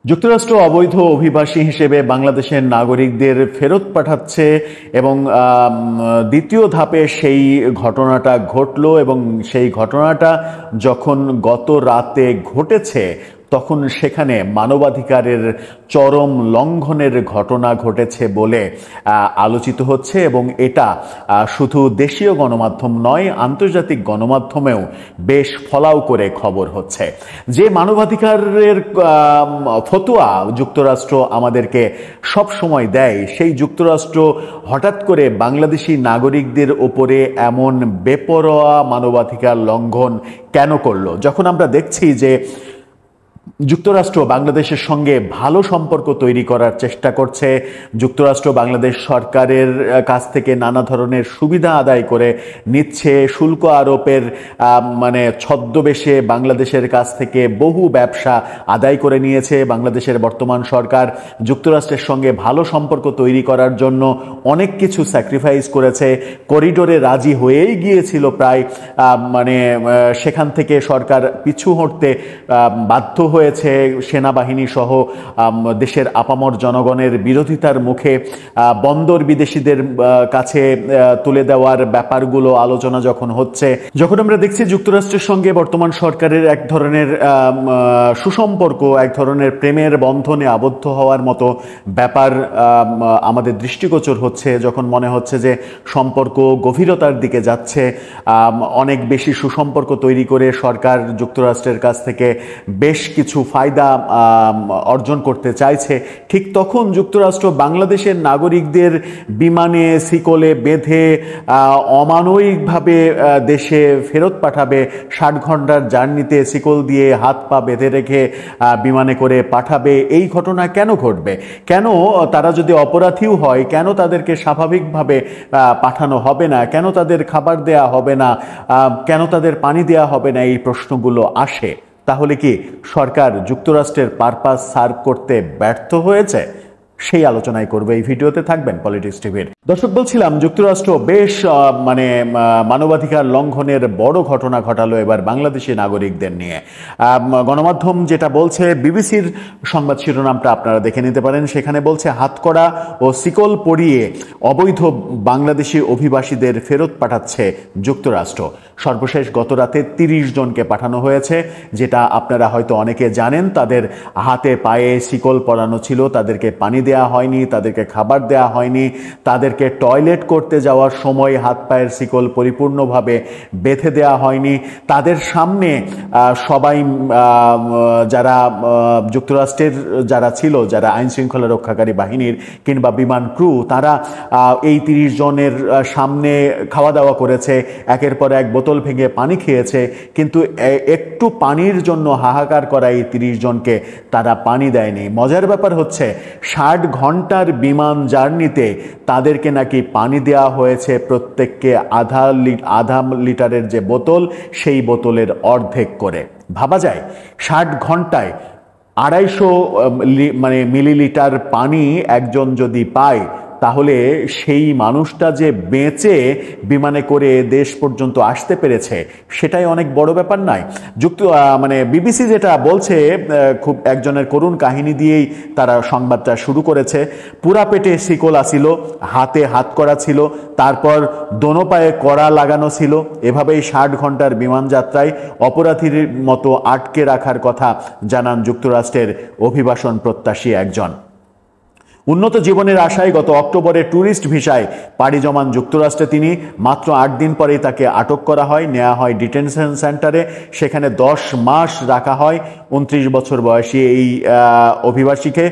যুক্তরাষ্ট্র অবৈধ অভিবাসী হিসেবে বাংলাদেশের নাগরিকদের ফেরত পাঠাচ্ছে এবং দ্বিতীয় ধাপে সেই ঘটনাটা ঘটলো এবং সেই ঘটনাটা যখন গত রাতে ঘটেছে তখন সেখানে মানবাধিকারের চরম লঙ্ঘনের ঘটনা ঘটেছে বলে আলোচিত হচ্ছে এবং এটা শুধু দেশীয় গণমাধ্যম নয়, আন্তর্জাতিক গণমাধ্যমেও বেশ ফলাও করে খবর হচ্ছে। যে মানবাধিকারের ফতোয়া যুক্তরাষ্ট্র আমাদেরকে সব সময় দেয়, সেই যুক্তরাষ্ট্র হঠাৎ করে বাংলাদেশি নাগরিকদের ওপরে এমন বেপরোয়া মানবাধিকার লঙ্ঘন কেন করলো? যখন আমরা দেখছি যে যুক্তরাষ্ট্র বাংলাদেশের সঙ্গে ভালো সম্পর্ক তৈরি করার চেষ্টা করছে, যুক্তরাষ্ট্র বাংলাদেশ সরকারের কাছ থেকে নানা ধরনের সুবিধা আদায় করে নিচ্ছে, শুল্ক আরোপের ছদ্মবেশে বাংলাদেশের কাছ থেকে বহু ব্যবসা আদায় করে নিয়েছে। বাংলাদেশের বর্তমান সরকার যুক্তরাষ্ট্রের সঙ্গে ভালো সম্পর্ক তৈরি করার জন্য অনেক কিছু স্যাক্রিফাইস করেছে, করিডোরে রাজি হয়েই গিয়েছিল প্রায়, সেখান থেকে সরকার পিছু হটতে বাধ্য হয়েছে সেনাবাহিনী সহ দেশের আপামর জনগণের বিরোধিতার মুখে। বন্দর বিদেশিদের কাছে তুলে দেওয়ার ব্যাপারগুলো আলোচনা যখন হচ্ছে, যখন আমরা দেখছি যুক্তরাষ্ট্রের সঙ্গে বর্তমান সরকারের এক ধরনের সুসম্পর্ক, এক ধরনের প্রেমের বন্ধনে আবদ্ধ হওয়ার মতো ব্যাপার আমাদের দৃষ্টিগোচর হচ্ছে, যখন মনে হচ্ছে যে সম্পর্ক গভীরতার দিকে যাচ্ছে, অনেক বেশি সুসম্পর্ক তৈরি করে সরকার যুক্তরাষ্ট্রের কাছ থেকে বেশ কিছু ফায়দা অর্জন করতে চাইছে, ঠিক তখন যুক্তরাষ্ট্র বাংলাদেশের নাগরিকদের বিমানে শিকলে বেঁধে অমানবিকভাবে দেশে ফেরত পাঠাবে, 60 ঘন্টার জার্নিতে শিকল দিয়ে হাত পা বেঁধে রেখে বিমানে করে পাঠাবে। এই ঘটনা কেন ঘটবে? কেন তারা যদি অপরাধীও হয়, কেন তাদেরকে স্বাভাবিকভাবে পাঠানো হবে না? কেন তাদের খাবার দেয়া হবে না? কেন তাদের পানি দেয়া হবে না? এই প্রশ্নগুলো আসে। তাহলে কি সরকার যুক্তরাষ্ট্রের পারপাস সার্ভ করতে ব্যর্থ হয়েছে? সেই আলোচনায় করবে এই ভিডিওতে, থাকবেন পলিটিক্স টিভির। দর্শক, বলছিলাম যুক্তরাষ্ট্র বেশ মানবাধিকার লঙ্ঘনের বড় ঘটনা ঘটালো এবার বাংলাদেশি নাগরিকদের নিয়ে। গণমাধ্যম যেটা বলছে, বিবিসির সংবাদ শিরোনামটা আপনারা দেখে নিতে পারেন, সেখানে বলছে হাতকড়া ও শিকল পরিয়ে অবৈধ বাংলাদেশি অভিবাসীদের ফেরত পাঠাচ্ছে যুক্তরাষ্ট্র। সর্বশেষ গত রাতে 30 জনকে পাঠানো হয়েছে, যেটা আপনারা হয়তো অনেকে জানেন। তাদের হাতে পায়ে শিকল পরানো ছিল, তাদেরকে পানি দেয়া হয়নি, তাদেরকে খাবার দেয়া হয়নি, তাদেরকে টয়লেট করতে যাওয়ার সময় হাত পায়ের শিকল পরিপূর্ণভাবে বেঁধে দেয়া হয়নি। তাদের সামনে সবাই যারা যুক্তরাষ্ট্রের যারা ছিল, যারা আইন শৃঙ্খলা রক্ষাকারী বাহিনীর কিংবা বিমান ক্রু, তারা এই 30 জনের সামনে খাওয়া দাওয়া করেছে, একের পর এক বোতল ভেঙে পানি খেয়েছে, কিন্তু একটু পানির জন্য হাহাকার করা এই 30 জনকে তারা পানি দেয়নি। মজার ব্যাপার হচ্ছে 60 ঘন্টার বিমান জার্নিতে তাদেরকে নাকি পানি দেওয়া হয়েছে প্রত্যেককে আধা লিটারের যে বোতল, সেই বোতলের অর্ধেক করে। ভাবা যায় 60 ঘন্টায় 250 মিলিলিটার পানি একজন যদি পায়, তাহলে সেই মানুষটা যে বেঁচে বিমানে করে দেশ পর্যন্ত আসতে পেরেছে, সেটাই অনেক বড় ব্যাপার নয়? বিবিসি যেটা বলছে, খুব একজনের করুণ কাহিনী দিয়েই তারা সংবাদটা শুরু করেছে। পুরা পেটে শিকল আসিল, হাতে হাত করা ছিল, তারপর দোনো পায়ে কড়া লাগানো ছিল। এভাবেই 60 ঘন্টার বিমান যাত্রায় অপরাধীর মতো আটকে রাখার কথা জানান যুক্তরাষ্ট্রের অভিবাসন প্রত্যাশী একজন। উন্নত জীবনের আশায় গত অক্টোবরে ট্যুরিস্ট ভিসায় পাড়ি জমান যুক্তরাষ্ট্রে তিনি। মাত্র 8 দিন পরেই তাকে আটক করা হয়, নেওয়া হয় ডিটেনশন সেন্টারে। সেখানে 10 মাস রাখা হয় 29 বছর বয়সী এই অভিবাসীকে।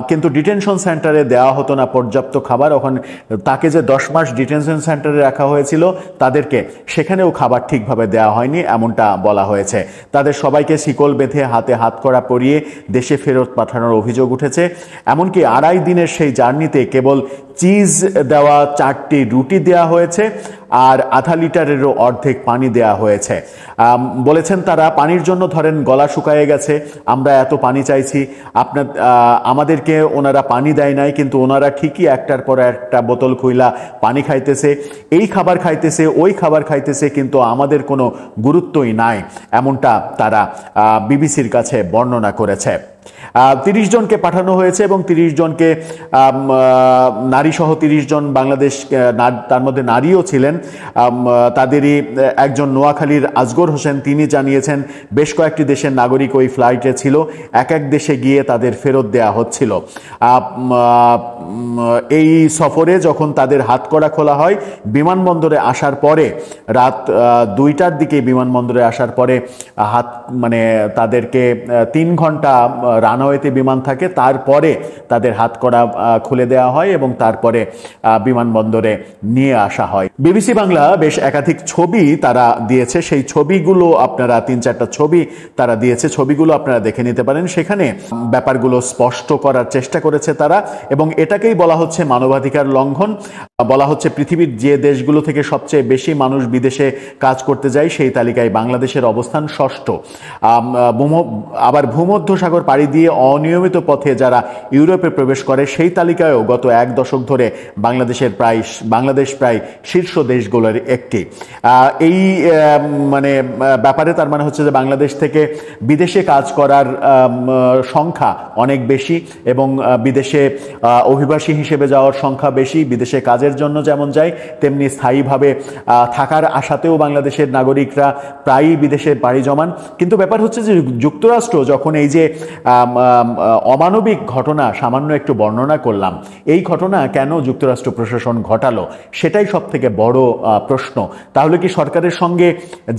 কিন্তু ডিটেনশন সেন্টারে দেওয়া হতো না পর্যাপ্ত খাবার। ওখানে তাকে যে 10 মাস ডিটেনশন সেন্টারে রাখা হয়েছিল, তাদেরকে সেখানেও খাবার ঠিকভাবে দেওয়া হয়নি, এমনটা বলা হয়েছে। তাদের সবাইকে শিকল বেঁধে হাতে হাতকড়া পরিয়ে দেশে ফেরত পাঠানোর অভিযোগ উঠেছে। এমনকি 2.5 দিনের সেই জার্নিতে কেবল চিজ দেওয়া 4টি রুটি দেওয়া হয়েছে আর আধা লিটারেরও অর্ধেক পানি দেওয়া হয়েছে। বলেছেন তারা পানির জন্য ধরেন গলা শুকায়ে গেছে, আমরা এত পানি চাইছি, আমাদেরকে ওনারা পানি দেয় নাই, কিন্তু ওনারা ঠিকই একটার পর একটা বোতল খুইলা পানি খাইতেছে, এই খাবার খাইতেছে, ওই খাবার খাইতেছে, কিন্তু আমাদের কোনো গুরুত্বই নাই, এমনটা তারা বিবিসির কাছে বর্ণনা করেছে। 30 জনকে পাঠানো হয়েছে এবং 30 জনকে নারী সহ 30 জন বাংলাদেশ, তার মধ্যে নারীও ছিলেন। তাদেরই একজন নোয়াখালীর আজগর হোসেন, তিনি জানিয়েছেন বেশ কয়েকটি দেশের নাগরিক ওই ফ্লাইটে ছিল, এক এক দেশে গিয়ে তাদের ফেরত দেয়া হচ্ছিল। এই সফরে যখন তাদের হাতকড়া খোলা হয়, বিমানবন্দরে আসার পরে রাত 2টার দিকে বিমানবন্দরে আসার পরে তাদেরকে 3 ঘন্টা রানওয়েতে বিমান থাকে, তারপরে তাদের হাতকড়া খুলে দেওয়া হয় এবং তারপরে বিমানবন্দরে নিয়ে আসা হয়। বিবিসি বাংলা বেশ একাধিক ছবি তারা দিয়েছে, সেই ছবিগুলো আপনারা 3-4টা ছবি তারা দিয়েছে, ছবিগুলো আপনারা দেখে নিতে পারেন। সেখানে ব্যাপারগুলো স্পষ্ট করার চেষ্টা করেছে তারা, এবং এটাকেই বলা হচ্ছে মানবাধিকার লঙ্ঘন। বলা হচ্ছে পৃথিবীর যে দেশগুলো থেকে সবচেয়ে বেশি মানুষ বিদেশে কাজ করতে যায় সেই তালিকায় বাংলাদেশের অবস্থান 6ষ্ঠ। আবার ভূমধ্যসাগর পাড়ি দিয়ে অনিয়মিত পথে যারা ইউরোপে প্রবেশ করে সেই তালিকায়ও গত 1 দশক ধরে বাংলাদেশ প্রায় শীর্ষ দেশগুলোর একটি। এই ব্যাপারে তার মানে হচ্ছে যে বাংলাদেশ থেকে বিদেশে কাজ করার সংখ্যা অনেক বেশি এবং বিদেশে অভিবাসী হিসেবে যাওয়ার সংখ্যা বেশি। বিদেশে কাজের জন্য যেমন যায় তেমনি স্থায়ীভাবে থাকার আশাতেও বাংলাদেশের নাগরিকরা প্রায়ই বিদেশে পাড়ি জমান। কিন্তু ব্যাপার হচ্ছে যে যুক্তরাষ্ট্র যখন এই যে অমানবিক ঘটনা সামান্য একটু বর্ণনা করলাম, এই ঘটনা কেন যুক্তরাষ্ট্র প্রশাসন ঘটালো সেটাই সব থেকে বড় প্রশ্ন। তাহলে কি সরকারের সঙ্গে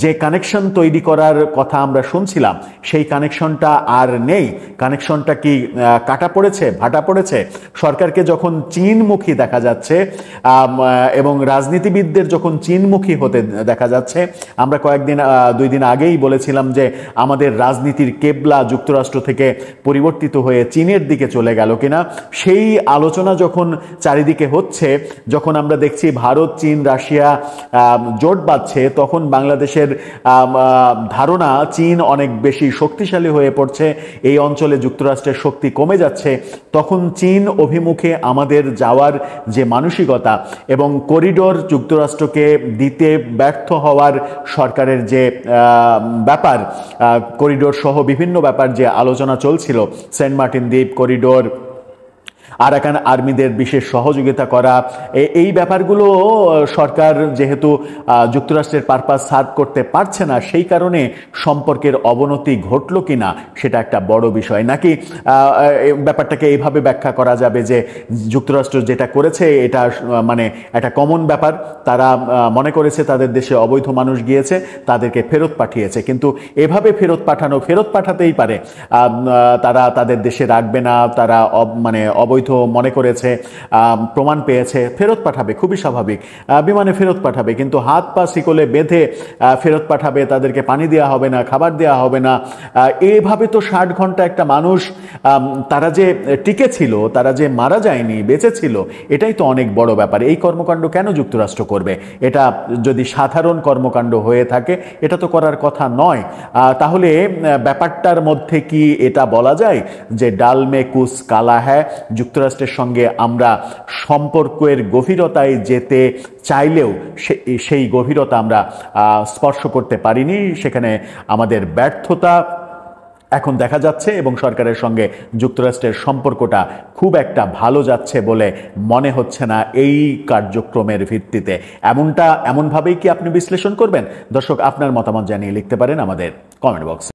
যে কানেকশন তৈরি করার কথা আমরা শুনছিলাম সেই কানেকশনটা আর নেই? কানেকশনটা কি কাটা পড়েছে, ভাটা পড়েছে? সরকারকে যখন চীনমুখী দেখা যাচ্ছে এবং রাজনীতিবিদদের যখন চীনমুখী হতে দেখা যাচ্ছে, আমরা 2 দিন আগেই বলেছিলাম যে আমাদের রাজনীতির কেবলা যুক্তরাষ্ট্র থেকে পরিবর্তিত হয়ে চীনের দিকে চলে গেল কিনা। সেই আলোচনা যখন চারিদিকে হচ্ছে, যখন আমরা দেখছি ভারত, চীন, রাশিয়া জোট বাঁধছে, তখন বাংলাদেশের ধারণা চীন অনেক বেশি শক্তিশালী হয়ে পড়ছে, এই অঞ্চলে যুক্তরাষ্ট্রের শক্তি কমে যাচ্ছে। তখন চীন অভিমুখে আমাদের যাওয়ার যে মানসিকতা এবং করিডোর যুক্তরাষ্ট্রকে দিতে ব্যর্থ হওয়ার সরকারের যে ব্যাপার, করিডোর সহ বিভিন্ন ব্যাপার যে আলোচনা চলছিল, সেন্ট মার্টিন দ্বীপ করিডোর, আরাকান আর্মিদের বিশেষ সহযোগিতা করা, এই ব্যাপারগুলো সরকার যেহেতু যুক্তরাষ্ট্রের পারপাস সার্ভ করতে পারছে না, সেই কারণে সম্পর্কের অবনতি ঘটল কিনা সেটা একটা বড় বিষয়। নাকি ব্যাপারটাকে এইভাবে ব্যাখ্যা করা যাবে যে যুক্তরাষ্ট্র যেটা করেছে এটা একটা কমন ব্যাপার, তারা মনে করেছে তাদের দেশে অবৈধ মানুষ গিয়েছে, তাদেরকে ফেরত পাঠিয়েছে। কিন্তু এভাবে ফেরত পাঠাতেই পারে, তারা তাদের দেশে রাখবে না, তারা অবৈধ মনে করেছে, প্রমাণ পেয়েছে, ফেরত পাঠাবে, খুবই স্বাভাবিক, বিমানে ফেরত পাঠাবে। কিন্তু হাত পা শিকলে বেঁধে ফেরত পাঠাবে, তাদেরকে পানি দেওয়া হবে না, খাবার দেওয়া হবে না। এভাবে তো 60 ঘন্টা একটা মানুষ তারা যে টিকে ছিল, তারা যে মারা যায়নি, বেঁচে ছিল, এটাই তো অনেক বড় ব্যাপার। এই কর্মকাণ্ড কেন যুক্তরাষ্ট্র করবে? এটা যদি সাধারণ কর্মকাণ্ড হয়ে থাকে এটা তো করার কথা নয়। তাহলে ব্যাপারটার মধ্যে কি এটা বলা যায় যে ডাল মে কুছ কালা হ্যায়? যুক্তরাষ্ট্রের সঙ্গে আমরা সম্পর্কের গভীরতায় যেতে চাইলেও সেই গভীরতা আমরা স্পর্শ করতে পারিনি, সেখানে আমাদের ব্যর্থতা এখন দেখা যাচ্ছে এবং সরকারের সঙ্গে যুক্তরাষ্ট্রের সম্পর্কটা খুব একটা ভালো যাচ্ছে বলে মনে হচ্ছে না এই কার্যক্রমের ভিত্তিতে। এমনভাবেই কি আপনি বিশ্লেষণ করবেন? দর্শক, আপনার মতামত জানিয়ে লিখতে পারেন আমাদের কমেন্ট বক্সে।